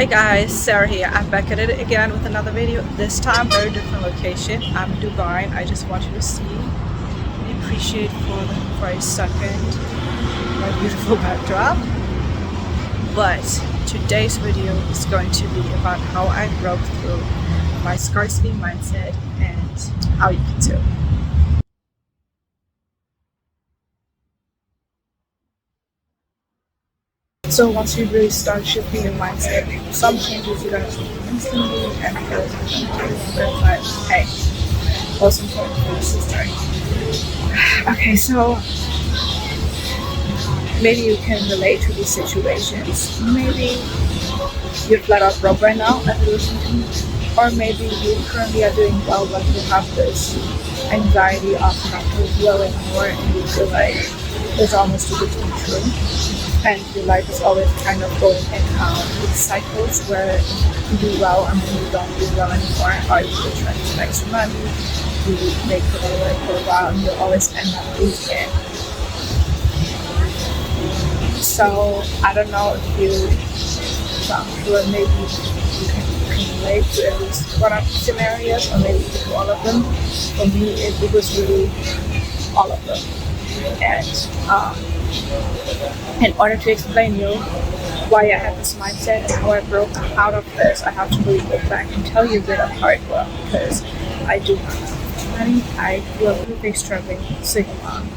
Hey guys, Sarah here. I'm back at it again with another video. This time, very different location. I'm in Dubai. I just want you to see and appreciate for a second my beautiful backdrop. But today's video is going to be about how I broke through my scarcity mindset and how you can too. So once you really start shifting your mindset, some changes you're gonna see instantly and others are gonna take longer, but hey, most important thing is to start. Okay, so maybe you can relate to these situations. Maybe you're flat out broke right now as you listen to me, or maybe you currently are doing well but you have this anxiety of not doing well anymore and you feel like it's almost too good to be true. And your life is always kind of going in with cycles where you do well and then you don't do well anymore, or you try to make extra money, you make it work for a while and you always end up losing it. So I don't know if you sure maybe you can relate to at least one of the scenarios or maybe to all of them. For me it was really all of them. And in order to explain you why I had this mindset and how I broke out of this, I have to really go back and tell you a bit of how it worked, because I do have money. I grew up with a struggling single mom,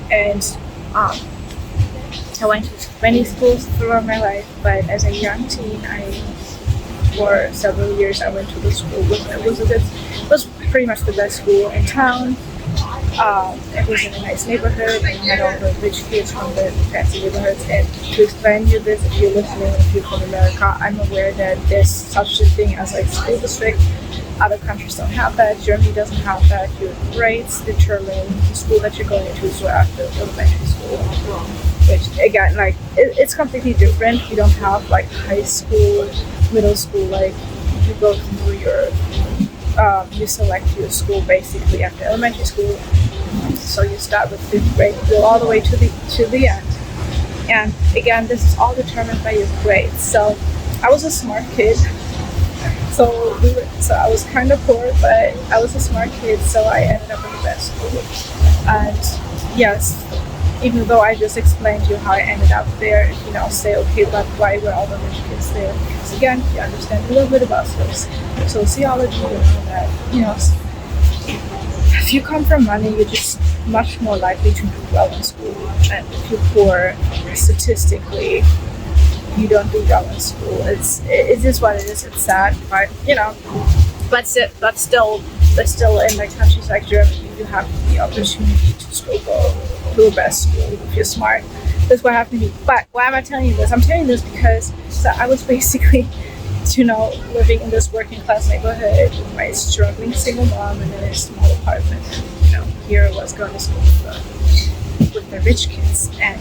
and I went to many schools throughout my life, but as a young teen, for several years I went to the school. It was pretty much the best school in town. It was in a nice neighborhood and had all the rich kids from the fancy neighborhoods. And to explain you this, if you're listening, if you're from America, I'm aware that there's such a thing as like school district. Other countries don't have that. Germany doesn't have that. Your grades determine the school that you're going to. So after elementary school, which again, like it's completely different. You don't have like high school, middle school. Like you go through you select your school basically after elementary school. So you start with 5th grade, go all the way to the end. And again, this is all determined by your grades. So I was a smart kid. So I was kind of poor, but I was a smart kid, so I ended up in the best school. And yes, even though I just explained to you how I ended up there, if you now say, okay, but why were all the rich kids there? Because again, you understand a little bit about sociology, you know that, if you come from money, you're just much more likely to do well in school. And if you're poor, statistically, you don't do well in school. It's just what it is. It's sad, but but still in like countries like Germany, you have the opportunity to still go to the best school if you're smart. That's what happened to me. But why am I telling you this? I'm telling you this because I was basically, living in this working class neighborhood with my struggling single mom and in a small apartment. And, here I was going to school with the rich kids. And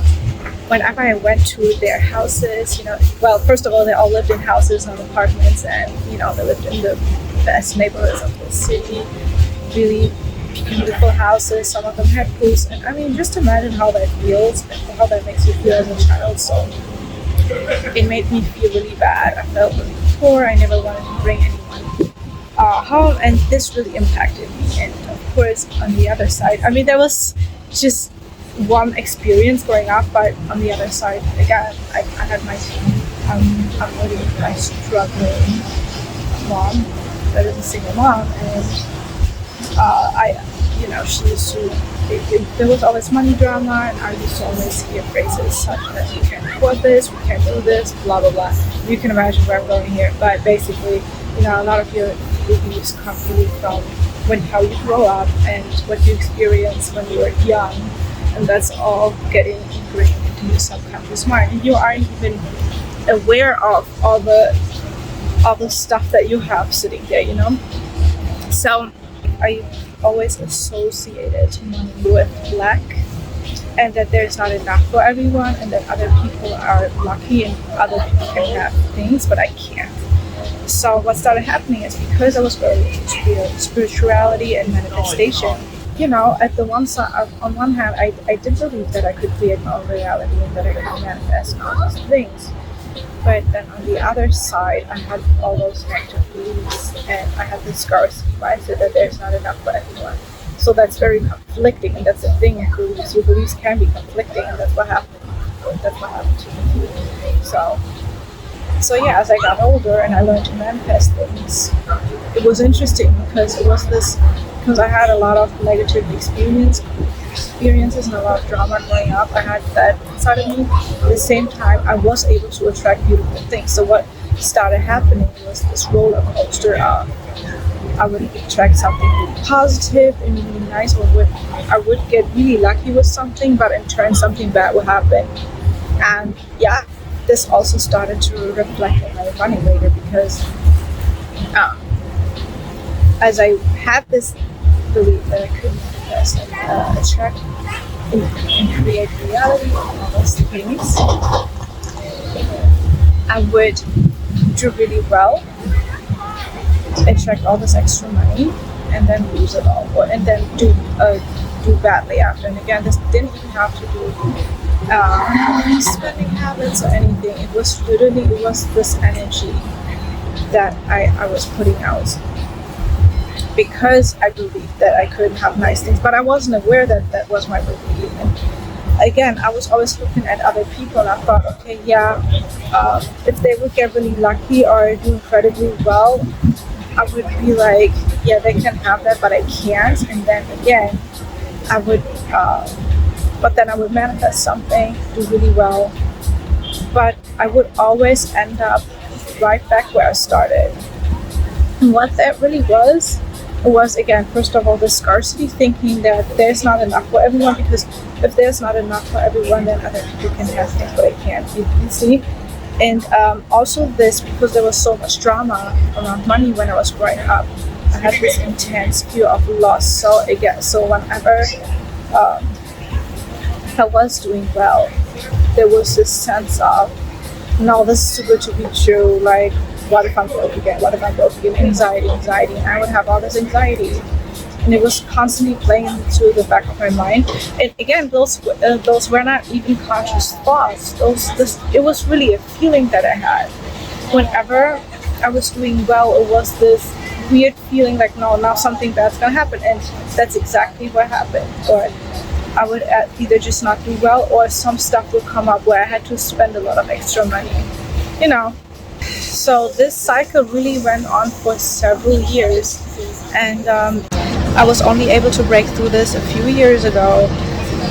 whenever I went to their houses, well, first of all, they all lived in houses, not apartments, and, they lived in the best neighborhoods of the city. Really beautiful houses. Some of them had pools. And I mean, just imagine how that feels and how that makes you feel as a child. So it made me feel really bad. I felt really poor. I never wanted to bring anyone home, and this really impacted me. And of course, on the other side, I mean, there was just one experience growing up, but on the other side, again, I had my I'm living with my struggling mom that is a single mom, and she used to, there was always money drama, and I used to always hear phrases such as, we can't afford this, we can't do this, blah, blah, blah. You can imagine where I'm going here, but basically, a lot of your beliefs come really from how you grow up and what you experience when you were young, and that's all getting ingrained into your subconscious mind, and you aren't even aware of all the stuff that you have sitting there, So I always associated money with lack, and that there's not enough for everyone, and that other people are lucky and other people can have things, but I can't. So what started happening is, because I was very into spirituality and manifestation, at the on one hand, I did believe that I could create my own reality and that I could manifest all these things. But then on the other side, I had all those negative beliefs, and I had this scarcity mindset that there's not enough for everyone. So that's very conflicting, and that's the thing with beliefs. Your beliefs can be conflicting, and that's what happened. That's what happened to me. So yeah, as I got older and I learned to manifest things, it was interesting because I had a lot of negative experiences and a lot of drama growing up. I had that inside of me. At the same time, I was able to attract beautiful things. So what started happening was this roller coaster of I would attract something really positive and really nice, or I would get really lucky with something, but in turn something bad would happen. And yeah, this also started to reflect on my money later because as I had this belief that I could manifest and attract and create reality and all those things, I would do really well, attract all this extra money, and then lose it all, and then do badly after. And again, this didn't even have to do spending habits or anything. It was this energy that I was putting out because I believed that I couldn't have nice things, but I wasn't aware that that was my belief. And again, I was always looking at other people, and I thought, okay, yeah, if they would get really lucky or do incredibly well, I would be like, yeah, they can have that, but I can't. And then again, but then I would manifest something, do really well, but I would always end up right back where I started. And what that really was again, first of all, the scarcity, thinking that there's not enough for everyone, because if there's not enough for everyone, then other people can have things, but I can't, you see. And also this, because there was so much drama around money when I was growing up, I had this intense fear of loss. So whenever I was doing well, there was this sense of, no, this is too good to be true. Like, what if I'm broke again? What if I'm broke again? Anxiety. And I would have all this anxiety. And it was constantly playing into the back of my mind. And again, those were not even conscious thoughts. It was really a feeling that I had. Whenever I was doing well, it was this weird feeling like, no, now something bad's gonna happen. And that's exactly what happened. Or I would either just not do well, or some stuff would come up where I had to spend a lot of extra money. So this cycle really went on for several years, and I was only able to break through this a few years ago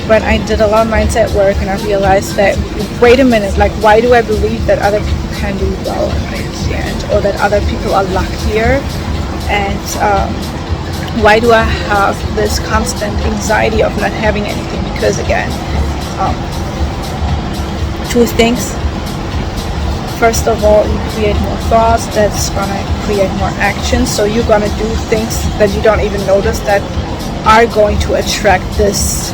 when I did a lot of mindset work, and I realized that, wait a minute, like, why do I believe that other people can do well and I can't, or that other people are luckier, and why do I have this constant anxiety of not having anything? Because again, two things. First of all, you create more thoughts, that's gonna create more actions. So you're gonna do things that you don't even notice that are going to attract this,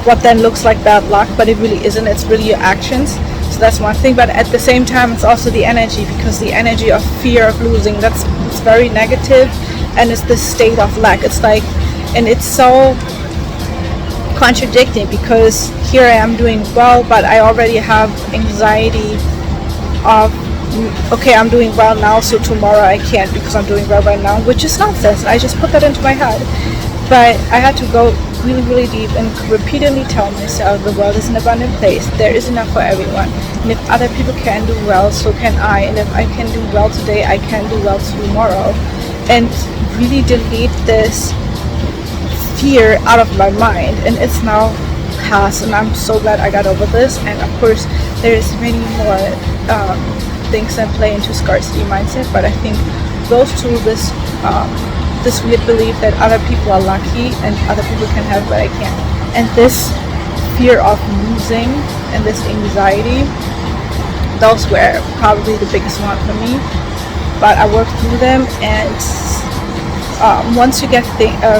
what then looks like bad luck, but it really isn't. It's really your actions. So that's one thing. But at the same time, it's also the energy, because the energy of fear of losing, it's very negative, and it's the state of lack. It's like, and it's so contradicting, because here I am doing well, but I already have anxiety of, okay, I'm doing well now, so tomorrow I can't because I'm doing well right now, which is nonsense. I just put that into my head. But I had to go really, really deep and repeatedly tell myself the world is an abundant place. There is enough for everyone. And if other people can do well, so can I. And if I can do well today, I can do well tomorrow. And really delete this fear out of my mind. And it's now past, and I'm so glad I got over this. And of course, there's many more things that play into scarcity mindset, but I think those two, this weird belief that other people are lucky and other people can have but I can't, and this fear of losing and this anxiety, those were probably the biggest one for me. But I worked through them, and once you get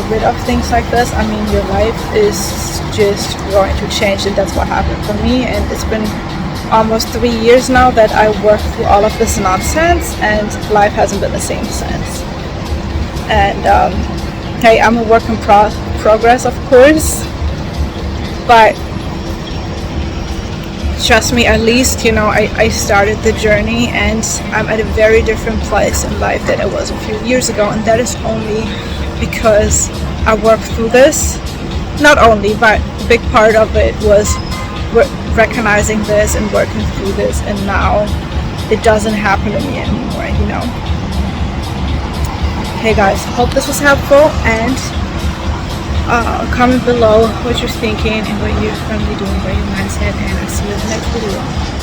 rid of things like this, I mean, your life is just going to change, and that's what happened for me. And it's been almost 3 years now that I worked through all of this nonsense, and life hasn't been the same since. And hey, I'm a work in progress, of course, but trust me, at least, you know, I started the journey, and I'm at a very different place in life than I was a few years ago, and that is only because I worked through this. Not only, but a big part of it was recognizing this and working through this, and now it doesn't happen to me anymore, you know. Okay guys, hope this was helpful, and comment below what you're thinking and what you're currently doing, what your mindset, and I'll see you in the next video.